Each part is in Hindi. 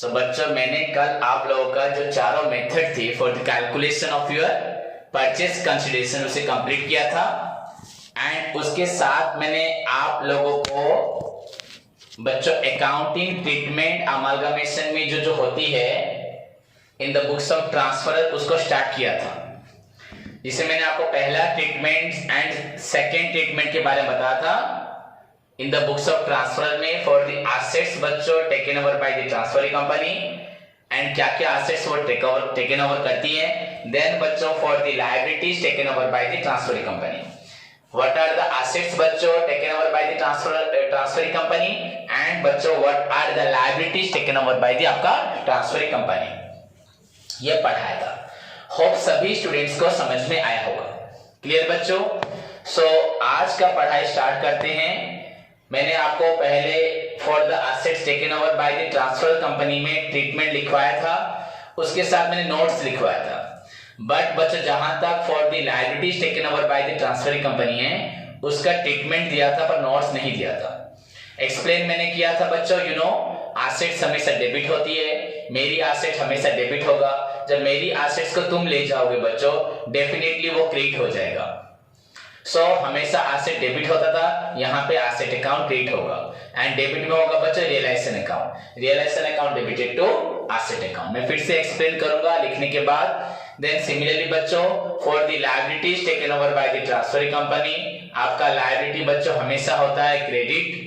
सो बच्चों मैंने कल आप लोगों का जो चारों मेथड थे for the calculation of your purchase consideration उसे कंप्लीट किया था एंड उसके साथ मैंने आप लोगों को बच्चों अकाउंटिंग ट्रीटमेंट अमालगमेशन में जो होती है इन द बुक्स ऑफ ट्रांसफर उसको स्टार्ट किया था, जिसे मैंने आपको पहला ट्रीटमेंट एंड सेकेंड ट्रीटमेंट के बारे में बताया था इन द बुक्स ऑफ ट्रांसफर में फॉर द एसेट्स बच्चों taken over by the transferring company and क्या क्या एसेट्स वो टेकन ओवर करती है। देन बच्चों for the liabilities taken over by the transferring company, what are the assets बच्चों taken over by the transferring company and बच्चों what are the liabilities taken over by the आपका ट्रांसफरिंग कंपनी। ये पढ़ाया था, होप सभी स्टूडेंट्स को समझ में आया होगा। क्लियर बच्चों? सो आज का पढ़ाई स्टार्ट करते हैं। मैंने आपको पहले for the assets taken over by the transfer company में ट्रीटमेंट लिखवाया था, उसके साथ मैंने नोट्स लिखवाया था। बट बच्चों जहां तक for the liabilities taken over by the transferring company है उसका ट्रीटमेंट दिया था पर नोट्स नहीं दिया था। एक्सप्लेन मैंने किया था बच्चों, यू नो एसेट्स हमेशा डेबिट होती है, मेरी एसेट हमेशा डेबिट होगा। जब मेरी एसेट्स को तुम ले जाओगे बच्चों डेफिनेटली वो क्रेडिट हो जाएगा। सो हमेशा एसेट डेबिट होता था, यहाँ पे एसेट अकाउंट क्रेडिट होगा एंड डेबिट में होगा बच्चों realization account, realization account debited to asset account. मैं फिर से एक्सप्लेन करूंगा लिखने के बाद। देन सिमिलरली बच्चों for the liabilities taken over by the transferring company, आपका लायबिलिटी बच्चों हमेशा होता है क्रेडिट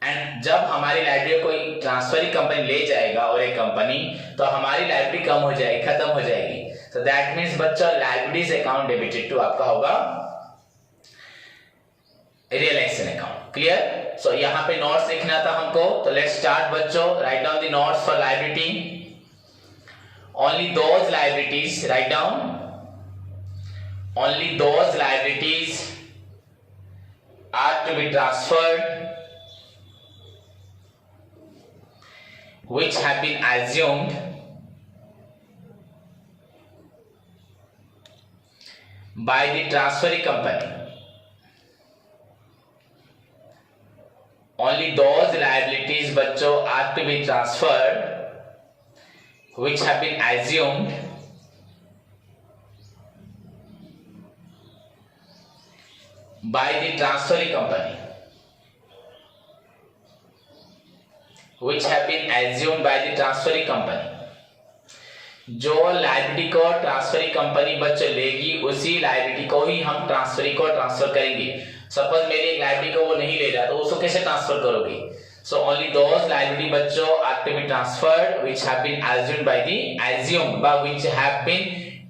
एंड जब हमारी लायबिलिटी कोई ट्रांसफरिंग कंपनी ले जाएगा और एक कंपनी तो हमारी लायबिलिटी कम हो जाएगी, खत्म हो जाएगी। सो दैट मींस बच्चों लायबिलिटीज अकाउंट डेबिटेड टू आपका होगा रियलाइजेशन अकाउंट। क्लियर? सो यहाँ पे नोट्स लिखना था हमको, तो लेट्स स्टार्ट बच्चों। Write down the notes for liability. Only those liabilities, write down only those liabilities are to be transferred which have been assumed by the transferring company. Only those liabilities बच्चों are to be transferred which have been assumed by the transferring company, which have been assumed by the transferring company. जो लायबिलिटी को ट्रांसफरिंग कंपनी बच्चों लेगी उसी लायबिलिटी को ही हम ट्रांसफरिंग को ट्रांसफर करेंगे। सपोज मेरी एक लायबिलिटी को वो नहीं ले रहा तो उसको कैसे ट्रांसफर करोगे? सो ओनली दोज लायबिलिटी बच्चों are to be transferred which have been assumed by which have been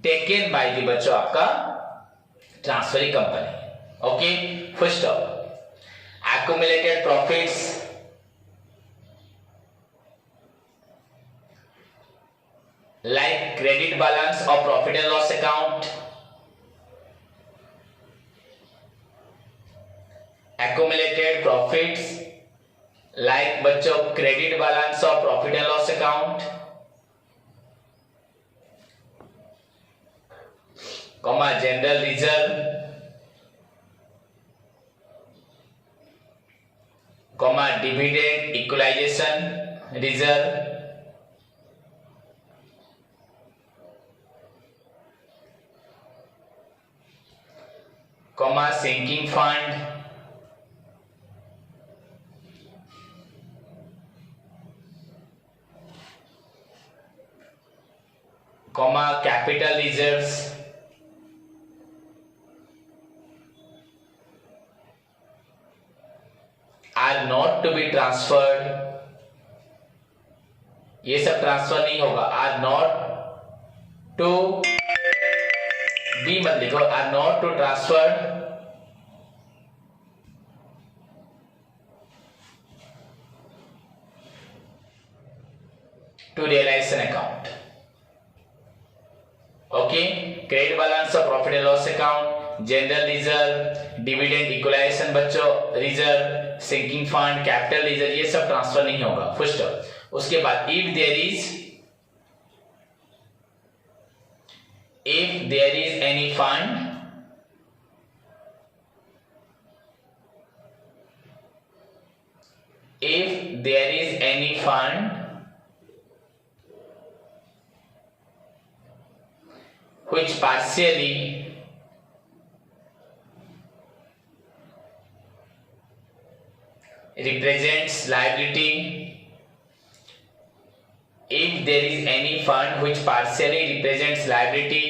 taken by the बच्चों आपका transferring company. Okay, first stop accumulated profits like credit balance or profit and loss account, accumulated profits like बच्चों credit balance or profit and loss account, comma general reserve, comma dividend equalization reserve, comma sinking fund, comma capital reserves, are not to be transferred। ये सब ट्रांसफर नहीं होगा। आर नॉट टू बी मत लिखो, are not to transfer to realisation account. Okay, credit balance और profit and loss account, general reserve, dividend equalisation बच्चों reserve, sinking fund, capital reserve, ये सब ट्रांसफर नहीं होगा। फर्स्ट उसके बाद if there is any fund if there is any fund which partially represents liability. If there is any fund which partially represents liability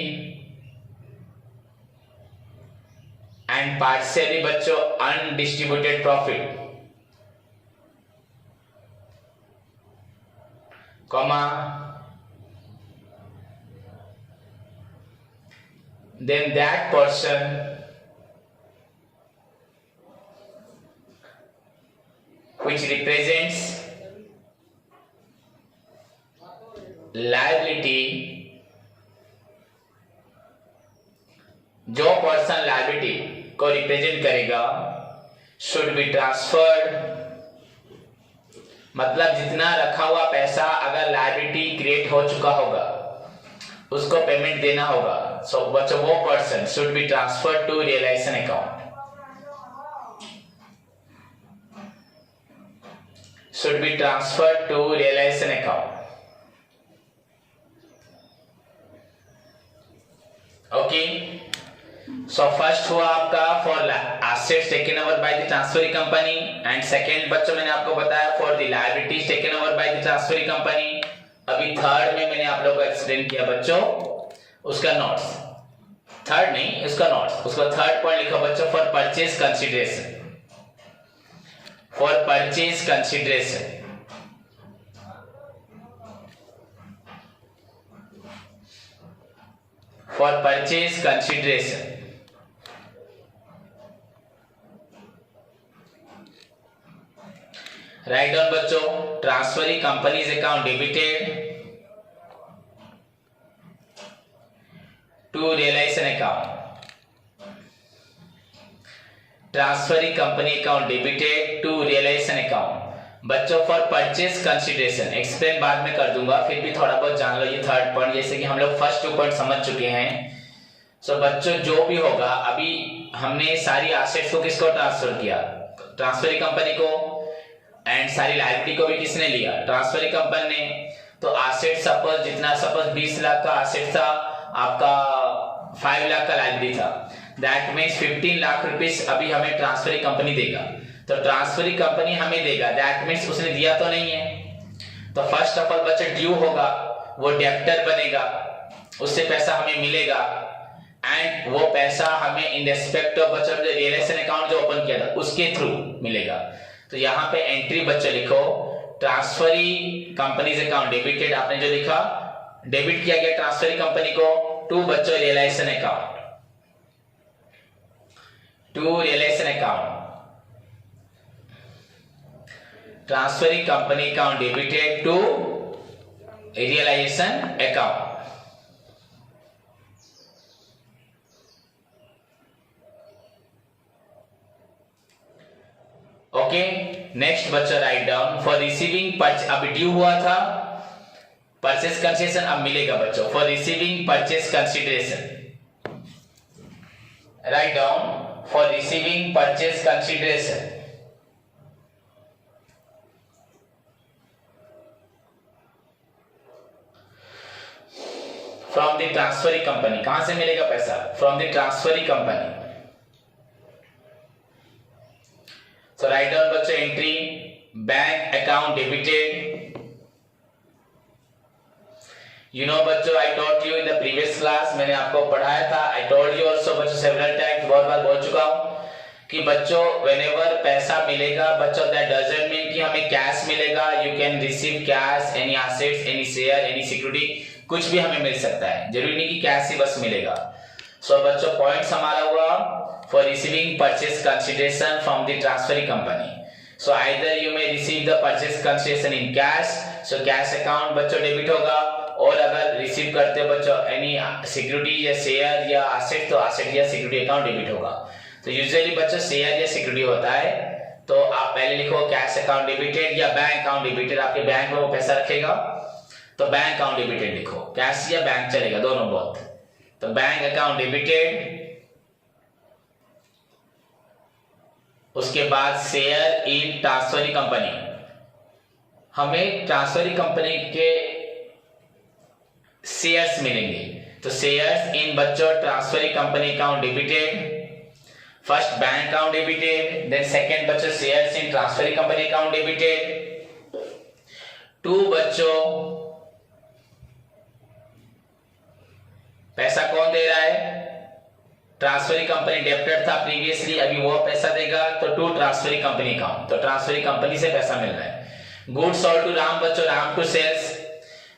and partially बच्चों undistributed profit, comma, then that person which represents liability, जो पर्सन लायबिलिटी को रिप्रेजेंट करेगा शुड बी ट्रांसफर्ड, मतलब जितना रखा हुआ पैसा अगर लायबिलिटी क्रिएट हो चुका होगा उसको पेमेंट देना होगा. सो बच्चों वो person should be transferred to realisation account, should be transferred to realization account. Okay, so first हुआ आपका for assets taken over by the transferring company and second बच्चों मैंने आपको बताया for the liabilities taken over by the transferring company. अभी थर्ड में मैंने आप लोगों को एक्सप्लेन किया बच्चों उसका नोट्स, थर्ड नहीं उसका नोट्स, उसका थर्ड पॉइंट लिखा बच्चों for purchase consideration, for purchase consideration. For purchase consideration. Write down बच्चों transferring company's account debited to realization account. Transferring company account debited to realisation account. बच्चों फॉर परचेज कंसीडरेशन एक्सप्लेन बाद में कर दूंगा, फिर भी थोड़ा बहुत जान लो ये थर्ड पॉइंट, जैसे कि हम लोग फर्स्ट 2 पॉइंट समझ चुके हैं. सो बच्चों जो भी होगा अभी हमने सारी एसेट्स को किसको ट्रांसफर किया, ट्रांसफरिंग कंपनी को, एंड सारी लायबिलिटी को भी किसने लिया, ट्रांसफरिंग कंपनी ने. तो एसेट सपोज 20 लाख का एसेट था, आपका 5 लाख का लायबिलिटी था, दैट मीन्स 15 लाख रुपीस अभी हमें ट्रांसफरिंग कंपनी देगा. तो ट्रांसफरिंग कंपनी हमें देगा, दैट मीन्स उसने दिया तो नहीं है. तो फर्स्ट ऑफ ऑल बच्चा ड्यू होगा, वो डेब्टर बनेगा, उससे पैसा हमें मिलेगा एंड वो पैसा हमें इन रेस्पेक्ट ऑफ बच्चा रियलाइजेशन अकाउंट जो ओपन किया था उसके थ्रू मिलेगा. तो यहाँ पे एंट्री बच्चा लिखो ट्रांसफरिंग कंपनीज अकाउंट डेबिटेड, आपने जो लिखा डेबिट किया गया ट्रांसफरिंग कंपनी को टू बच्चों realization account, to realisation account. Transferring company account debited to realisation account. Okay, next बच्चा राइट डाउन फॉर रिसीविंग अब ड्यू हुआ था परचेस कंसीडरेशन, अब मिलेगा बच्चों for receiving purchase consideration. Write down for receiving purchase consideration from the transferring company. कहां से मिलेगा पैसा, from the transferring company. So write down बच्चों entry bank account debited. You know बच्चों I taught you in the previous class, मैंने आपको पढ़ाया था. I told you also बच्चों several times, बहुत बार बोल चुका हूँ कि बच्चों whenever पैसा मिलेगा बच्चों that doesn't mean कि हमें कैश मिलेगा. You can receive cash, any assets, any share, any security, कुछ भी हमें मिल सकता है, जरूरी नहीं कि कैश ही बस मिलेगा. So बच्चों पॉइंट्स हमारा हुआ for receiving purchase consideration from the transferring company. So either you may receive the purchase consideration in cash, so cash account बच्चों डेबिट होगा, और अगर रिसीव करते हो बच्चों एनी सिक्योरिटी या शेयर या एसेट तो एसेट या सिक्योरिटी अकाउंट डेबिट होगा. तो यूजुअली बच्चों शेयर या सिक्योरिटी होता है, तो आप पहले लिखो कैश अकाउंट डेबिटेड या बैंक अकाउंट डेबिटेड, आपके बैंक में वो पैसा रखेगा तो बैंक अकाउंट डेबिटेड लिखो, कैश या बैंक चलेगा दोनों बहुत. तो बैंक अकाउंट डेबिटेड, उसके बाद शेयर इन ट्रांसफरिंग कंपनी, हमें ट्रांसफरिंग कंपनी के शेयर्स मिलेंगे. तो शेयर्स इन बच्चों transfer company account debited, first bank account debited, then second बच्चों shares in transfer company account debited. To बच्चों पैसा कौन दे रहा है? ट्रांसफर कंपनी डेप्टर था प्रीवियसली, अभी वो पैसा देगा, तो टू ट्रांसफर कंपनी अकाउंट, तो ट्रांसफर कंपनी से पैसा मिल रहा है। गुड्स सोल्ड टू राम बच्चों, Ram to sales,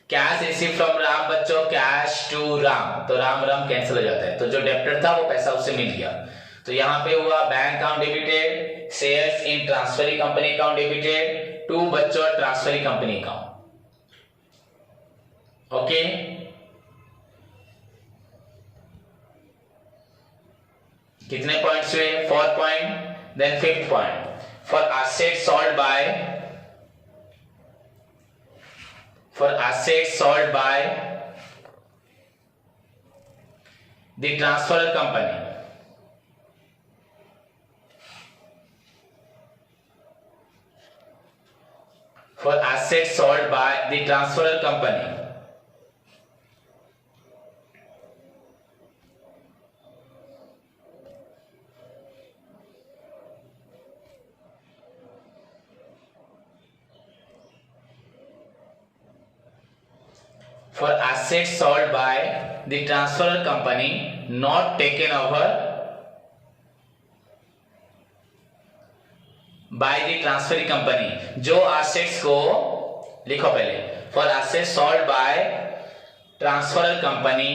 cash receive from Ram बच्चों, कैश टू राम, तो राम राम कैंसिल हो जाता है, तो जो डेप्टर था वो पैसा उससे मिल गया। तो यहाँ पे हुआ bank account debited, shares in transfer company account debited, to बच्चों ट्रांसफर कंपनी अकाउंट। ओके, कितने पॉइंट्स हुए? 4 point. Then fifth point, for assets sold by the transferor company, for assets sold by the transferor company, for assets sold by the transferor company not taken over by the transferring company, जो assets को लिखो पहले, for assets sold by transferor company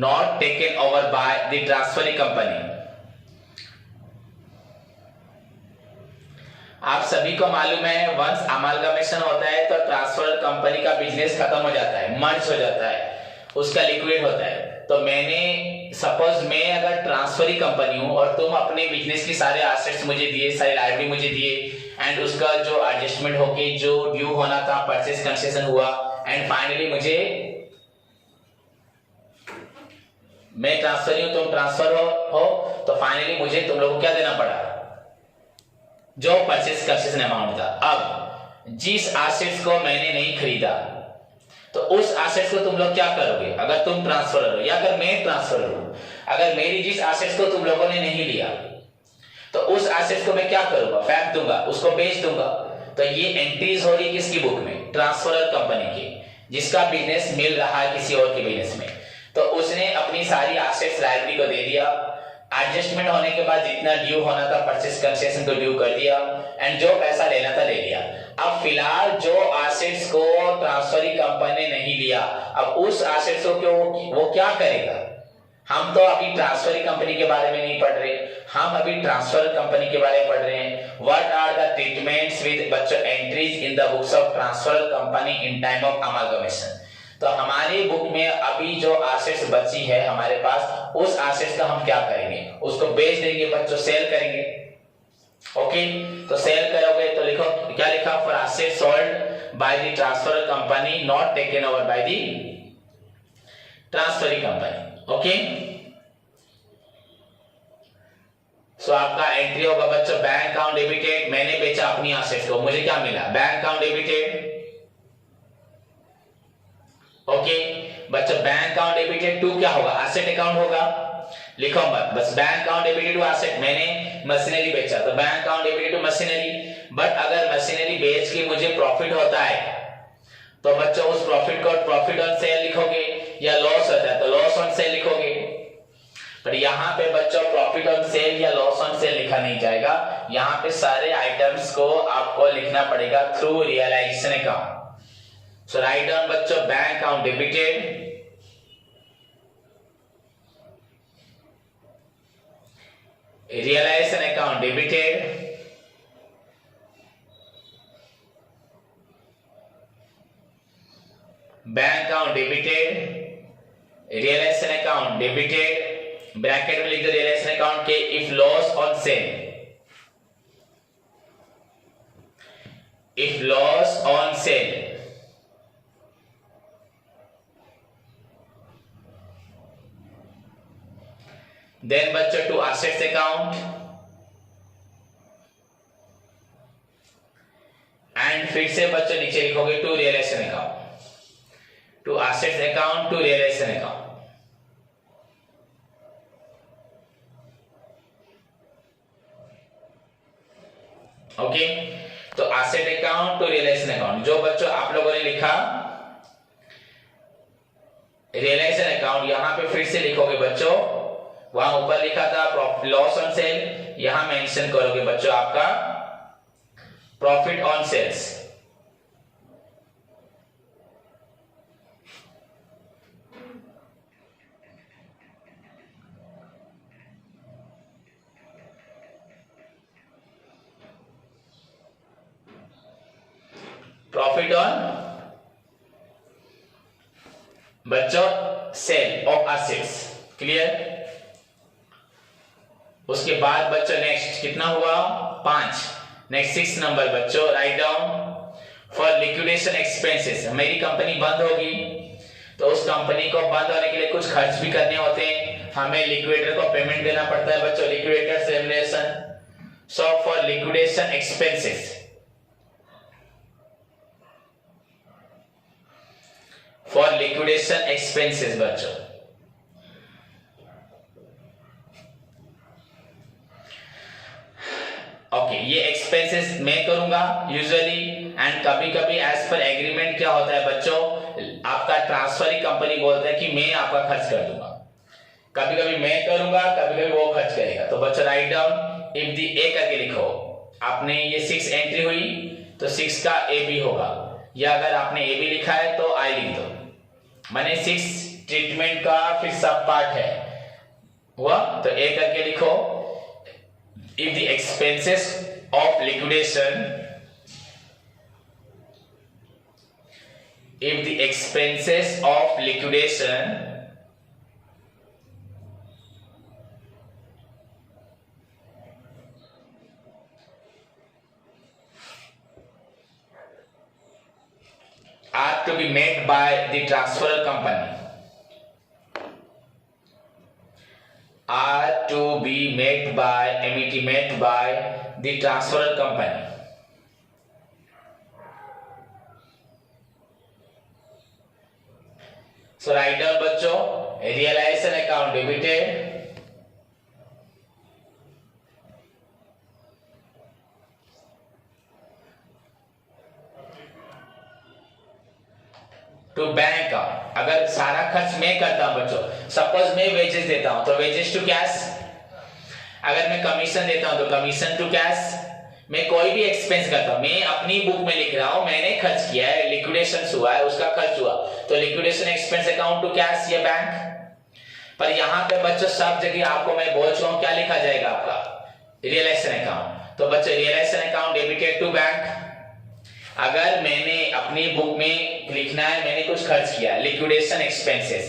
not taken over by the transferring company। आप सभी को मालूम है वंस अमालगमेशन होता है तो ट्रांसफर कंपनी का बिजनेस खत्म हो जाता है, मर्ज हो जाता है, उसका लिक्विड होता है। तो मैंने सपोज मैं अगर ट्रांसफरी कंपनी हूं और तुम अपने बिजनेस की सारे एसेट्स मुझे दिए, सारी लाइबिलिटी मुझे दिए, एंड उसका जो एडजस्टमेंट होके जो ड्यू होना था परचेस कंसेशन हुआ, एंड फाइनली मुझे, मैं ट्रांसफरी हूं तुम ट्रांसफर हो, तो फाइनली मुझे तुम लोगों को क्या देना पड़ा? जो परचेस कंसेशन अमाउंट था। अब जिस एसेट्स को मैंने नहीं खरीदा तो उस एसेट्स को तुम लोग क्या करोगे? अगर तुम ट्रांसफर हो या अगर मैं ट्रांसफर हूं, अगर मेरी जिस एसेट्स को तुम लोगों ने नहीं लिया तो उस एसेट्स को मैं क्या करूंगा? फेंक दूंगा, उसको बेच दूंगा। तो ये एंट्रीज हो रही किसकी बुक में? ट्रांसफर कंपनी की, जिसका बिजनेस मिल रहा है किसी और के बिजनेस में। तो उसने अपनी सारी एसेट्स लायबिलिटी को दे दिया, एडजस्टमेंट होने के बाद जितना ड्यू होना था परचेस कंसेशन को ड्यू कर दिया, एंड जो पैसा लेना था ले लिया। अब फिलहाल जो एसेट्स को ट्रांसफरी कंपनी ने नहीं लिया, अब उस एसेट्स को वो क्या करेगा? हम तो अभी ट्रांसफरी कंपनी के बारे में नहीं पढ़ रहे, हम अभी ट्रांसफर कंपनी के बारे में पढ़ रहे हैं। What are the treatments with बच्चों entries in the books of transfer company in time of amalgamation. तो हमारी बुक में अभी जो एसेट्स बची है हमारे पास, उस एसेट्स का हम क्या करेंगे? उसको बेच देंगे बच्चों, सेल करेंगे। ओके, तो सेल करोगे तो लिखो, क्या लिखा? For assets sold by the transfer company not taken over by the transferring company. Okay, so आपका एंट्री होगा बच्चों बैंक अकाउंट डेबिटेड, मैंने बेचा अपनी एसेट्स को, मुझे क्या मिला? Bank account debited. ओके बच्चों, बैंक अकाउंट डेबिटेड टू क्या होगा? एसेट अकाउंट होगा। लिखो मत, बस bank account debited to asset, मैंने मशीनरी बेचा तो bank account debited to machinery. But अगर मशीनरी बेच के मुझे प्रॉफिट होता है तो बच्चों उस प्रॉफिट को प्रॉफिट ऑन सेल लिखोगे, या लॉस होता है तो लॉस ऑन सेल लिखोगे। पर यहाँ पे बच्चों प्रॉफिट ऑन सेल या लॉस ऑन सेल लिखा नहीं जाएगा, यहाँ पे सारे आइटम्स को आपको लिखना पड़ेगा through realisation account. So write down बच्चों bank account debited, realisation account debited, bank account debited, realisation account debited, bracket में लिख दो रियलाइजेशन अकाउंट के if loss on sale, if loss on sale. Then बच्चों टू एसेट्स अकाउंट, एंड फिर से बच्चों नीचे लिखोगे to realisation account. to assets account to realization account. Okay, तो asset account to realisation account, जो बच्चों आप लोगों ने लिखा रियलाइजेशन अकाउंट, यहां पे फिर से लिखोगे बच्चों, वहां ऊपर लिखा था लॉस ऑन सेल, यहां मेंशन करोगे बच्चों आपका profit on sales. Profit on बच्चों सेल ऑफ एसेट्स, क्लियर। उसके बाद बच्चों नेक्स्ट कितना हुआ 5, नेक्स्ट 6 नंबर बच्चों write down for liquidation expenses. मेरी कंपनी बंद होगी तो उस कंपनी को बंद होने के लिए कुछ खर्च भी करने होते हैं, हमें लिक्विडेटर को पेमेंट देना पड़ता है बच्चों, liquidator remuneration. So for liquidation expenses, for liquidation expenses बच्चों, ओके ये एक्सपेंसेस मैं करूंगा यूजुअली, एंड कभी कभी एज पर एग्रीमेंट क्या होता है बच्चों, आपका ट्रांसफरिंग कंपनी बोलता है कि मैं आपका खर्च कर दूंगा, कभी कभी मैं करूंगा कभी कभी वो खर्च करेगा। तो बच्चों राइट डाउन इफ दी ए करके लिखो, आपने ये 6 एंट्री हुई तो 6 का ए बी होगा, या अगर आपने ए बी लिखा है तो आई लिख दो, माने 6 ट्रीटमेंट का फिर सब पार्ट है हुआ, तो ए करके लिखो if the expenses of liquidation, if the expenses of liquidation are to be made by the transferor company, are to be made by made by the transferor company, so write down बच्चों realization account debited to bank account. अगर सारा खर्च मैं करता हूं बच्चों, सपोज मैं वेजेस देता हूं तो वेजेस टू कैश, अगर मैं कमीशन देता हूं तो कमीशन टू कैश, मैं कोई भी एक्सपेंस करता हूं, मैं अपनी बुक में लिख रहा हूं मैंने खर्च किया है, लिक्विडेशन हुआ है उसका खर्च हुआ, तो liquidation expense account to cash या बैंक। पर यहां पे बच्चों सब जगह आपको मैं बोल चुका हूं क्या लिखा जाएगा आपका रियलाइजेशन अकाउंट, तो बच्चों realization account debited to bank. अगर मैंने अपनी बुक में लिखना है मैंने कुछ खर्च किया लिक्विडेशन एक्सपेंसेस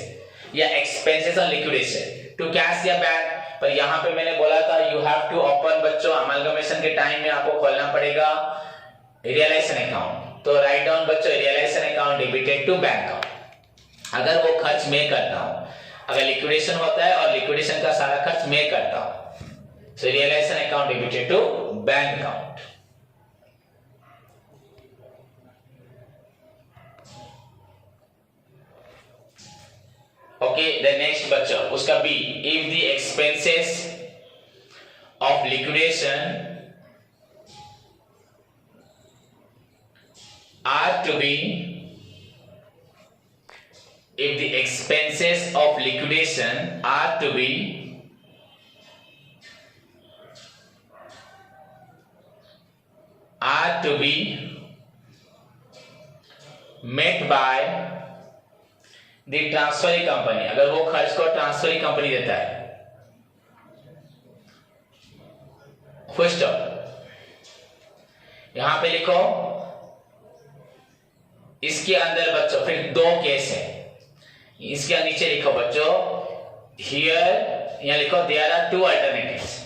या expenses on liquidation to cash या बैंक, पर यहां पे मैंने बोला था यू हैव टू ओपन बच्चों अमलगमेशन के टाइम में आपको खोलना पड़ेगा रियलाइजेशन अकाउंट, तो राइट डाउन बच्चों realization account debited to bank account. अगर वो खर्च मैं करता हूं, अगर लिक्विडेशन होता है और लिक्विडेशन का सारा खर्च मैं करता हूं, so realisation account debited to bank account. Okay, the next बच्चों उसका B, if the expenses of liquidation are to be, if the expenses of liquidation are to be met by the transferring company, अगर वो खर्च को ट्रांसफरिंग कंपनी देता है, फुल स्टॉप। यहां पे लिखो इसके अंदर बच्चों फिर 2 केस है, इसके नीचे लिखो बच्चों हियर, यहां लिखो देयर आर 2 अल्टरनेटिव्स,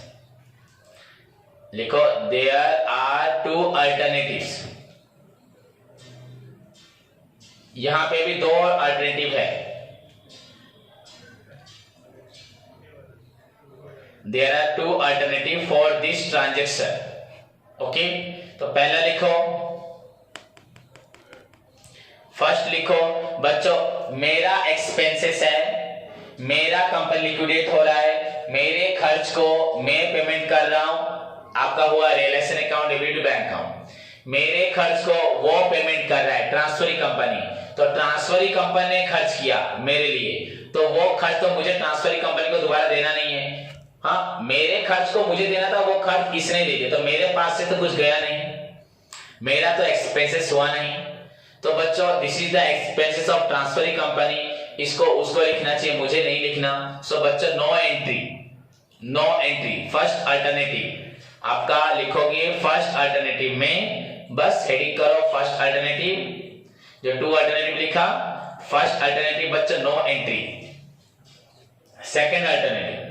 लिखो देयर आर 2 अल्टरनेटिव्स, यहां पे भी 2 अल्टरनेटिव है, there are 2 alternative for this transaction. Okay, तो पहला लिखो फर्स्ट लिखो बच्चों, मेरा एक्सपेंसेस है, मेरा कंपनी लिक्विडेट हो रहा है, मेरे खर्च को मैं पेमेंट कर रहा हूं, आपका हुआ relation account debit to bank account, मेरे खर्च को वो पेमेंट कर रहा है ट्रांसफरी कंपनी, तो ट्रांसफरी कंपनी ने खर्च किया मेरे लिए, तो वो खर्च तो मुझे ट्रांसफरी कंपनी को दोबारा देना नहीं है। हाँ, मेरे खर्च को मुझे देना था, वो खर्च किसने दे दिया, तो मेरे पास से तो कुछ गया नहीं, मेरा तो एक्सपेंसेस हुआ नहीं। तो बच्चों this is the expenses of transferee company, इसको उसको लिखना चाहिए, मुझे नहीं लिखना। सो बच्चों no entry, no entry, first alternative आपका लिखोगे फर्स्ट अल्टरनेटिव में, बस हेडिंग करो फर्स्ट अल्टरनेटिव, जो 2 अल्टरनेटिव लिखा, फर्स्ट अल्टरनेटिव बच्चों no entry, second alternative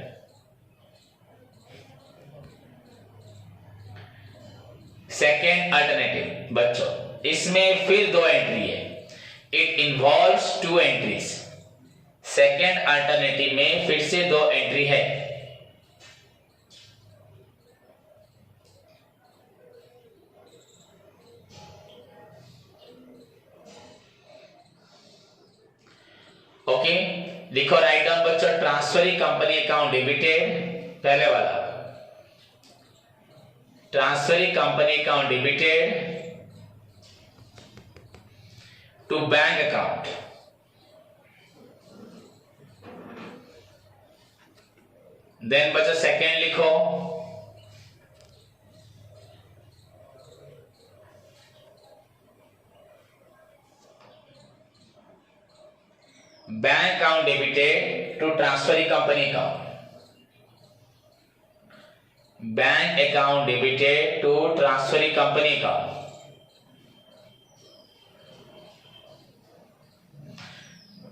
second alternative बच्चों इसमें फिर 2 एंट्री है, it involves 2 entries. Second alternative में फिर से 2 एंट्री है। ओके लिखो, राइट डाउन बच्चों, ट्रांसफरी कंपनी अकाउंट डेबिटेड, पहले वाला transferee company account debited to bank account, then बच्चों सेकेंड लिखो, bank account debited to transferee company account, bank account debited to transferee company account.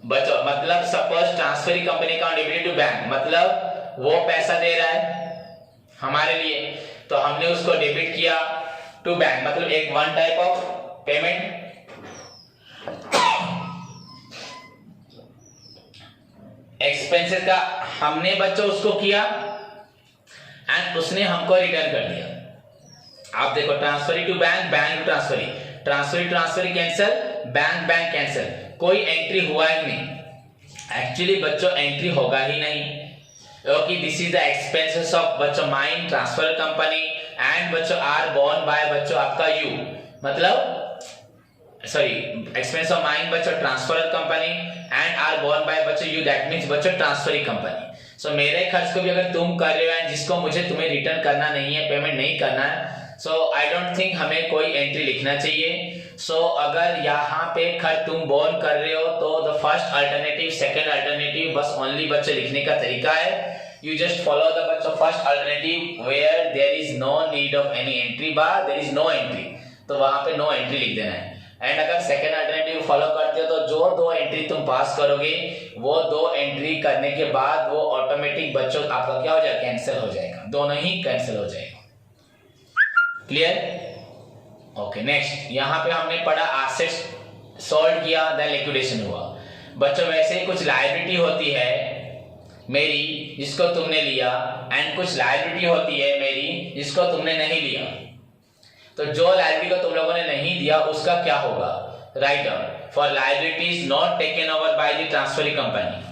बच्चों मतलब suppose transferee company account debited to bank, मतलब वो पैसा दे रहा है हमारे लिए, तो हमने उसको डेबिट किया टू बैंक, मतलब एक one type of payment. Expenses का हमने बच्चों उसको किया एंड उसने हमको रिटर्न कर दिया। आप देखो transferee to bank, bank to transferee, transferee transferee cancel, bank bank cancel, कोई एंट्री हुआ ही नहीं। एक्चुअली बच्चों एंट्री होगा ही नहीं, क्योंकि this is the expenses of बच्चों माइन ट्रांसफर कंपनी एंड बच्चों आर बोर्न बाय बच्चों आपका यू, मतलब सॉरी एक्सपेंस ऑफ माइन बच्चों transfer company and are borne by बच्चों यू, दैट मींस बच्चों ट्रांसफरी कंपनी। सो मेरे खर्च को भी अगर तुम कर रहे हो एंड जिसको मुझे तुम्हें रिटर्न करना नहीं है, पेमेंट नहीं करना है, सो आई डोंट थिंक हमें कोई एंट्री लिखना चाहिए। सो अगर यहाँ पे खर्च तुम बोर्न कर रहे हो तो the first alternative second alternative बस ओनली बच्चे लिखने का तरीका है, you just follow the बच्चों first alternative where there is no need of any entry bar, there is no entry, तो वहां पे no entry लिख देना है। एंड अगर सेकंड अल्टरनेटिव फॉलो करते हो तो जो 2 एंट्री तुम पास करोगे वो 2 एंट्री करने के बाद वो ऑटोमेटिक बच्चों आपका क्या हो जाएगा, कैंसिल हो जाएगा, दोनों ही कैंसिल हो जाएगा। क्लियर? ओके नेक्स्ट, यहाँ पे हमने पढ़ा एसेट्स सॉल्व किया, देन लिक्विडेशन हुआ। बच्चों वैसे ही कुछ लायबिलिटी होती है मेरी जिसको तुमने लिया एंड कुछ लायबिलिटी होती है मेरी जिसको तुमने नहीं लिया, तो जो लायबिलिटी को तुम लोगों ने नहीं दिया उसका क्या होगा, right down for liabilities not taken over by the transferee company,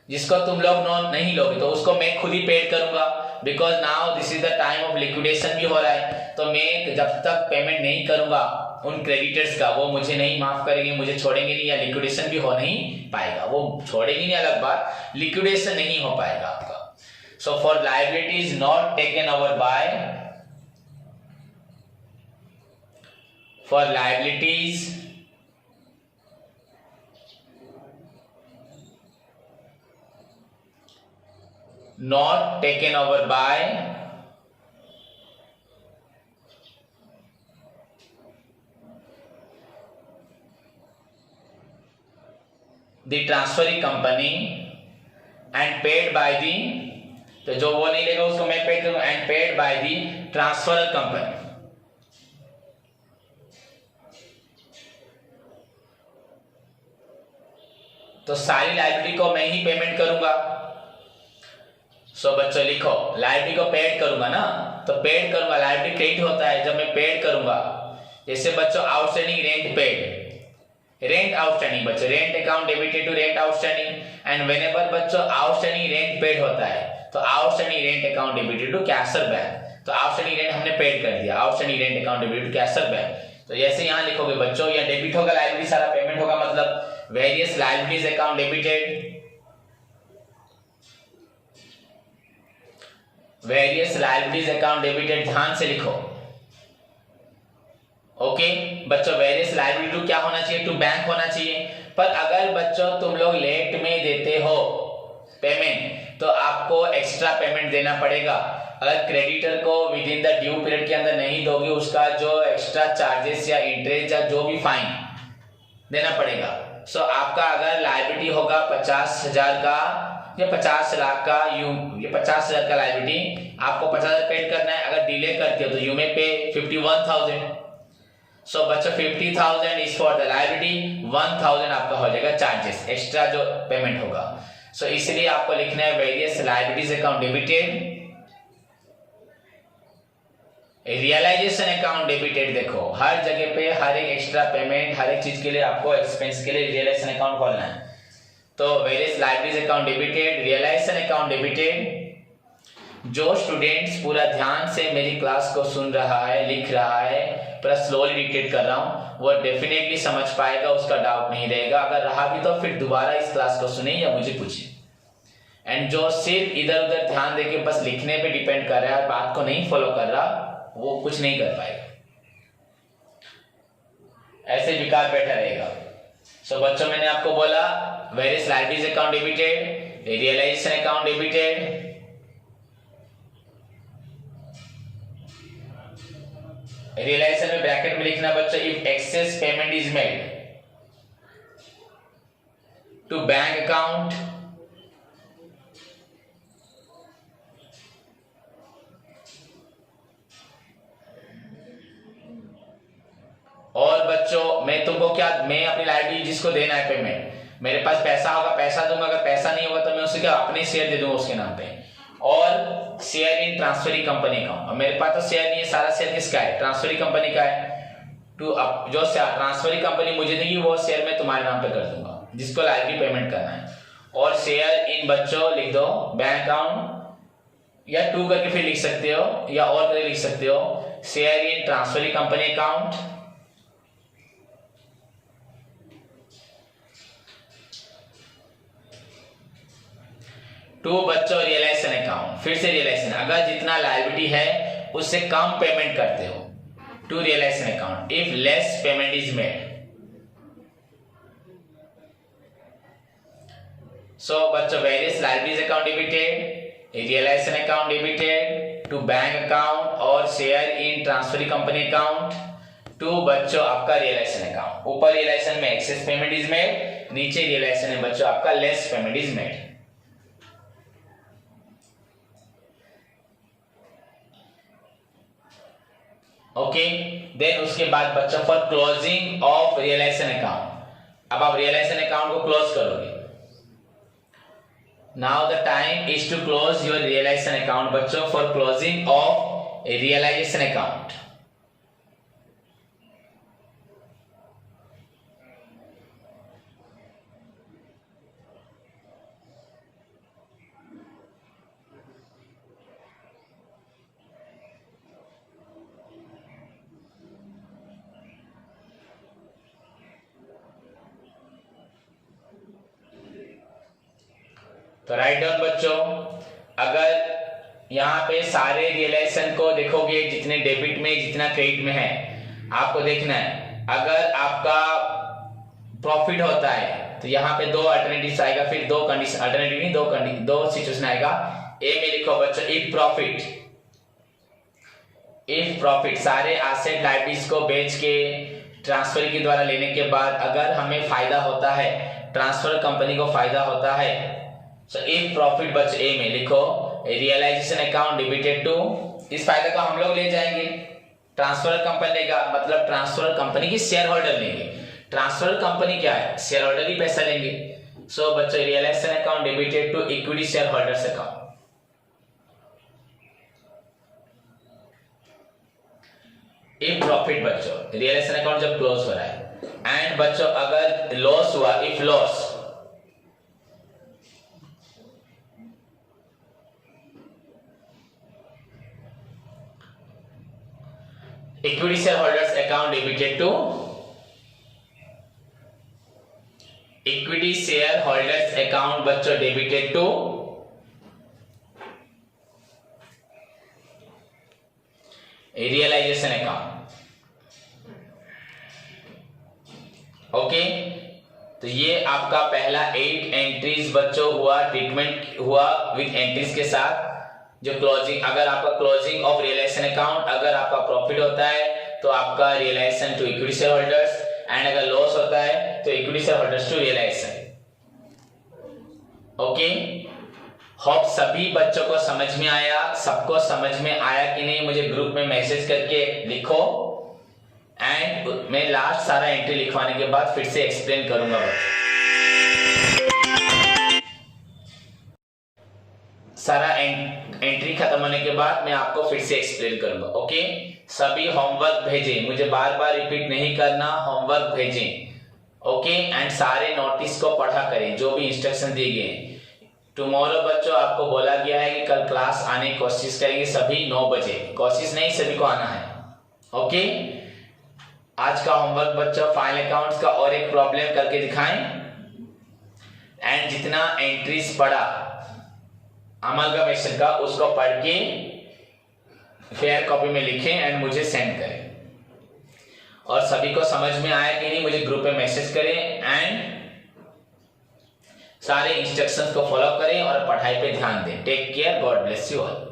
जिसको तुम लोग नहीं लोगे तो उसको मैं खुद ही पेड करूंगा, because now this is the time of liquidation भी हो रहा है, तो मैं जब तक पेमेंट नहीं करूंगा उन क्रेडिटर्स का वो मुझे नहीं माफ करेंगे, मुझे छोड़ेंगे नहीं, या लिक्विडेशन भी हो नहीं पाएगा, वो छोड़ेंगे नहीं अलग बात, लिक्विडेशन नहीं हो पाएगा आपका। So for liabilities not taken over bye, for liabilities not taken over by the transferring company and paid by the, तो जो वो नहीं लेगा उसको मैं पेड करूंगा, and paid by the transferer company। तो सारी लायबिलिटी को मैं ही पेमेंट करूंगा। सो बच्चों लिखो लायबिलिटी को पेड करूंगा ना, तो पेड करूंगा, लायबिलिटी क्रेडिट होता है जब मैं पेड करूंगा, जैसे बच्चों outstanding rent paid, rent outstanding बच्चों, rent account debited to rent outstanding and whenever बच्चों आउटस्टैंडिंग रेंट पेड होता है तो outstanding rent account debited to cash or bank. तो आउटस्टैंडिंग रेंट हमने पेड कर दिया, outstanding rent account debited to cash or bank. तो जैसे यहाँ लिखोगे बच्चों, या डेबिट होगा लायबिलिटी, सारा पेमेंट होगा, मतलब various liabilities account debited, various liabilities account debited, ध्यान से लिखो। ओके बच्चों, वेरियस लायबिलिटी टू क्या होना चाहिए, टू बैंक होना चाहिए। पर अगर बच्चों तुम लोग लेट में देते हो पेमेंट तो आपको एक्स्ट्रा पेमेंट देना पड़ेगा। अगर क्रेडिटर को with in the due period के अंदर नहीं दोगे, उसका जो एक्स्ट्रा चार्जेस या इंटरेस्ट या जो भी फाइन देना पड़ेगा। सो आपका अगर लायबिलिटी होगा 50,000 का या 50 लाख का, ये 50,000 का लायबिलिटी, आपको 50,000 पेड करना है। अगर डिले करते हो तो यू में पे 51,000। सो बच्चों 50,000 इज फॉर द लायबिलिटी, 1,000 आपका हो जाएगा चार्जेस, एक्स्ट्रा जो पेमेंट होगा। सो इसलिए आपको लिखना है various liabilities account debited, realisation account debited. देखो हर जगह पे हर एक एक्स्ट्रा पेमेंट, हर एक चीज के लिए आपको एक्सपेंस के लिए रियलाइजेशन अकाउंट खोलना है। तो various liabilities account debited, realisation account debited. जो स्टूडेंट्स पूरा ध्यान से मेरी क्लास को सुन रहा है, लिख रहा है, पूरा स्लोली डिक्टेट कर रहा हूँ, वो डेफिनेटली समझ पाएगा, उसका डाउट नहीं रहेगा। अगर रहा भी तो फिर दोबारा इस क्लास को सुने या मुझे पूछे। एंड जो सिर्फ इधर उधर ध्यान देके बस लिखने पे डिपेंड कर रहा है, बात को नहीं फॉलो कर रहा, वो कुछ नहीं कर पाएगा, ऐसे बेकार बैठा रहेगा। सो बच्चों मैंने आपको बोला various liabilities account debited, realisation account debited, realization में ब्रैकेट में लिखना बच्चों, if excess payment is made to bank account और बच्चों मैं तुमको क्या, मैं अपनी लायबिलिटी जिसको देना है पेमेंट, मेरे पास पैसा होगा पैसा दूंगा, अगर पैसा नहीं होगा तो मैं उसे क्या अपने शेयर दे दूंगा उसके नाम पे। और शेयर इन ट्रांसफरी कंपनी का, और मेरे पास तो शेयर नहीं है, सारा शेयर किसका है, ट्रांसफरी कंपनी का है। टू जो ट्रांसफरी कंपनी मुझे देगी वो शेयर मैं तुम्हारे नाम पे कर दूंगा, जिसको लायबिलिटी पेमेंट करना है। और शेयर इन बच्चों लिख दो बैंक अकाउंट, या टू करके फिर लिख सकते हो या और करके लिख सकते हो, share in transferee company account, to बच्चों रियलाइजेशन अकाउंट। फिर से रियलाइजेशन, अगर जितना लायबिलिटी है उससे कम पेमेंट करते हो, to realisation account if less payment is made. So बच्चों various liabilities account debited, realisation account debited to bank account और share in transferee company account, to बच्चों आपका रियलाइजेशन अकाउंट। ऊपर रियलाइजेशन में एक्सेस पेमेंट इज मेड, नीचे रियलाइजेशन में बच्चों आपका less payment is made. Okay then उसके बाद बच्चों for closing of realisation account, अब आप रियलाइजेशन अकाउंट को क्लोज करोगे। Now the time is to close your realisation account बच्चों, for closing of realisation account. तो राइट डाउन बच्चों, अगर यहाँ पे सारे रियलाइजेशन को देखोगे, जितने डेबिट में जितना क्रेडिट में है, आपको देखना है अगर आपका प्रॉफिट होता है तो यहाँ पे दो अल्टरनेटिव्स आएगा, फिर दो कंडीशन, अल्टरनेटिव नहीं दो सिचुएशन आएगा। ए में लिखो बच्चों इफ प्रॉफिट सारे एसेट लायबिलिटीज को बेच के ट्रांसफर के द्वारा लेने के बाद अगर हमें फायदा होता है, ट्रांसफर कंपनी को फायदा होता है, सो इफ प्रॉफिट बच्चों ए में लिखो रियलाइजेशन अकाउंट डेबिटेड टू, इस फायदे को हम लोग ले जाएंगे, ट्रांसफर कंपनी लेगा, मतलब ट्रांसफर कंपनी की शेयर होल्डर लेंगे। ट्रांसफर कंपनी क्या है, शेयर होल्डर ही पैसा लेंगे। सो बच्चों realization account debited to equity shareholders account. If profit बच्चों रियलाइजेशन अकाउंट जब क्लोज हो रहा है एंड बच्चों अगर लॉस हुआ, if loss, equity shareholders account debited to equity shareholders account बच्चों debited to realization account। Okay, तो ये आपका पहला 8 एंट्रीज बच्चों हुआ, ट्रीटमेंट हुआ विद एंट्रीज के साथ। जो क्लोजिंग, अगर आपका क्लोजिंग ऑफ रियलाइजेशन अकाउंट, अगर आपका प्रॉफिट होता है तो आपका realization to equity shareholders, and अगर लॉस होता है तो equity shareholders to realization. Okay, hope सभी बच्चों को समझ में आया। सबको समझ में आया कि नहीं मुझे ग्रुप में मैसेज करके लिखो, एंड मैं लास्ट सारा एंट्री लिखवाने के बाद फिर से एक्सप्लेन करूंगा बच्चों। सारा एंट्री खत्म होने के बाद मैं आपको फिर से एक्सप्लेन करूंगा। ओके, सभी होमवर्क भेजें, मुझे बार बार रिपीट नहीं करना, होमवर्क भेजें। ओके, एंड सारे नोटिस को पढ़ा करें जो भी इंस्ट्रक्शन दिए गए हैं। टुमारो बच्चों आपको बोला गया है कि कल क्लास आने की कोशिश करेंगे सभी 9 बजे, कोशिश नहीं सभी को आना है। ओके, आज का होमवर्क बच्चों फाइनल अकाउंट्स का और एक प्रॉब्लम करके दिखाएं, एंड जितना एंट्रीज पढ़ा अमलगमेशन का उसको पढ़ के फेयर कॉपी में लिखें एंड मुझे सेंड करें। और सभी को समझ में आया कि नहीं मुझे ग्रुप में मैसेज करें, एंड सारे इंस्ट्रक्शंस को फॉलो करें और पढ़ाई पे ध्यान दें। Take care, god bless you all.